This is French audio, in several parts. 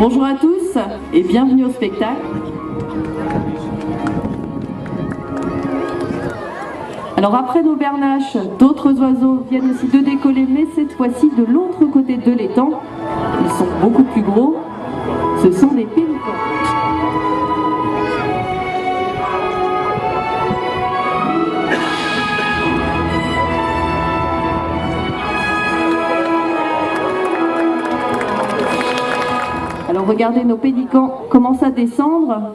Bonjour à tous et bienvenue au spectacle. Alors après nos bernaches, d'autres oiseaux viennent aussi de décoller, mais cette fois-ci de l'autre côté de l'étang. Ils sont beaucoup plus gros, ce sont des pélicans. Alors regardez, nos pélicans commencent à descendre,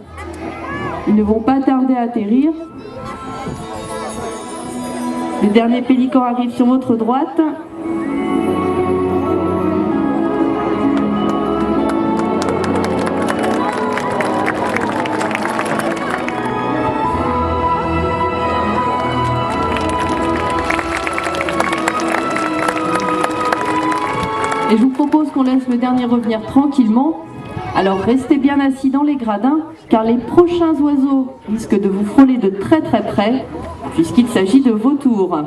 ils ne vont pas tarder à atterrir. Le dernier pélican arrive sur votre droite. Et je vous propose qu'on laisse le dernier revenir tranquillement. Alors restez bien assis dans les gradins, car les prochains oiseaux risquent de vous frôler de très très près, puisqu'il s'agit de vautours.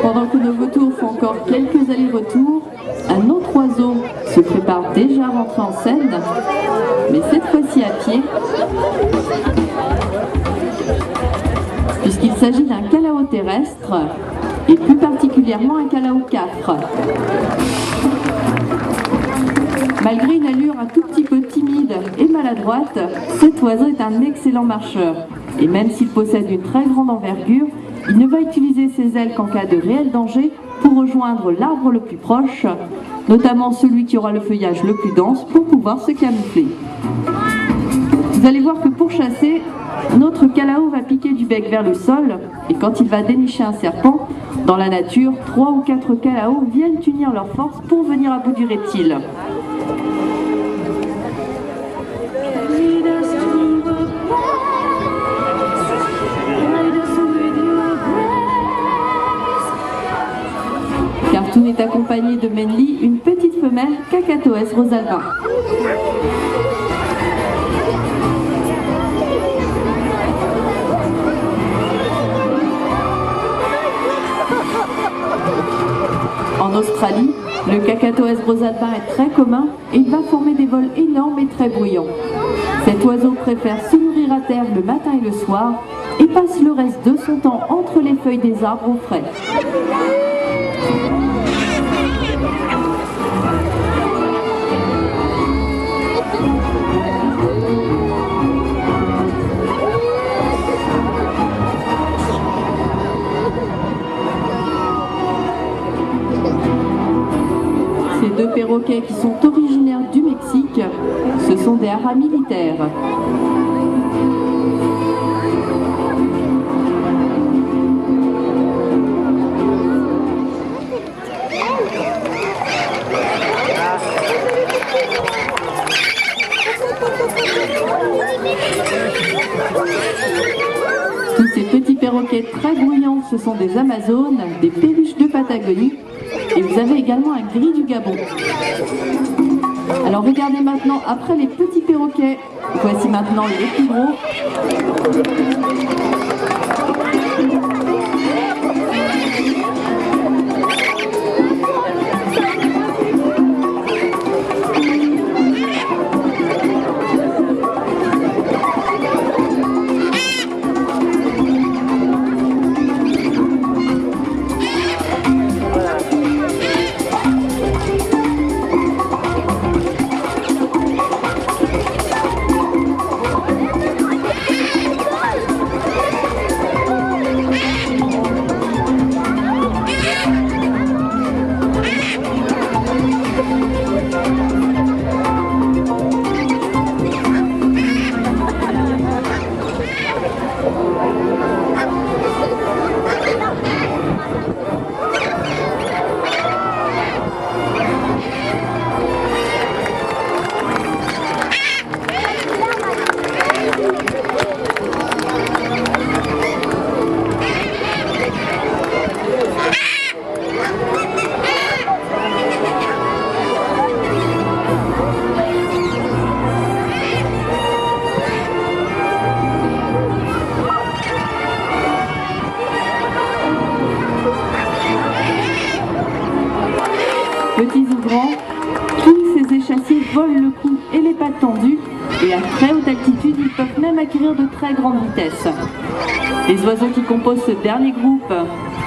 Pendant que nos vautours font encore quelques allers-retours, un autre oiseau se prépare déjà à rentrer en scène, mais cette fois-ci à pied, puisqu'il s'agit d'un calao terrestre, et plus particulièrement un calao cafre. Malgré une allure un tout petit peu timide et maladroite, cet oiseau est un excellent marcheur. Et même s'il possède une très grande envergure, il ne va utiliser ses ailes qu'en cas de réel danger pour rejoindre l'arbre le plus proche, notamment celui qui aura le feuillage le plus dense pour pouvoir se camoufler. Vous allez voir que pour chasser, notre calao va piquer du bec vers le sol, et quand il va dénicher un serpent, dans la nature, 3 ou 4 calaos viennent unir leurs forces pour venir à bout du reptile. Cartoon est accompagné de Menli, une petite femelle Cacatoès rosalba. En Australie, le Cacatoès rosalba est très commun et il va former des vols énormes et très bruyants. Cet oiseau préfère se nourrir à terre le matin et le soir et passe le reste de son temps entre les feuilles des arbres au frais. Ces deux perroquets qui sont originaires du Mexique, ce sont des haras militaires. Tous ces petits perroquets très bruyants, ce sont des Amazones, des perruches de Patagonie. Et vous avez également un gris du Gabon. Alors regardez maintenant, après les petits perroquets, voici maintenant les plus gros. volent le cou et les pattes tendues, et à très haute altitude, ils peuvent même acquérir de très grandes vitesses. Les oiseaux qui composent ce dernier groupe,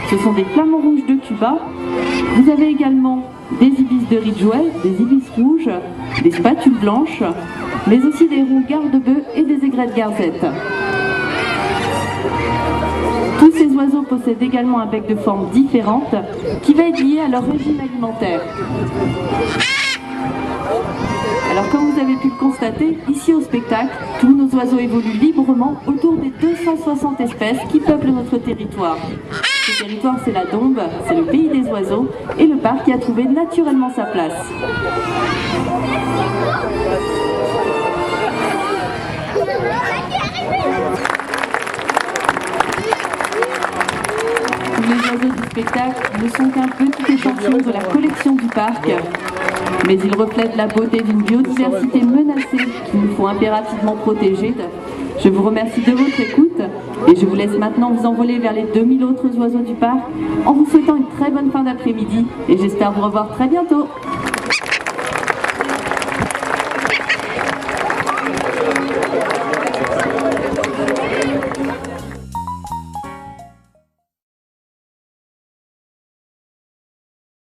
ce sont des flamants rouges de Cuba. Vous avez également des ibis de Ridgway, des ibis rouges, des spatules blanches, mais aussi des roux garde-bœufs et des aigrettes garzettes. Tous ces oiseaux possèdent également un bec de forme différente qui va être lié à leur régime alimentaire. Alors comme vous avez pu le constater, ici au spectacle, tous nos oiseaux évoluent librement autour des 260 espèces qui peuplent notre territoire. Ce territoire, c'est la Dombe, c'est le pays des oiseaux et le parc qui a trouvé naturellement sa place. Les oiseaux du spectacle ne sont qu'un petit échantillon de la collection du parc, mais ils reflètent la beauté d'une biodiversité menacée qu'il nous faut impérativement protéger. Je vous remercie de votre écoute et je vous laisse maintenant vous envoler vers les 2000 autres oiseaux du parc en vous souhaitant une très bonne fin d'après-midi et j'espère vous revoir très bientôt.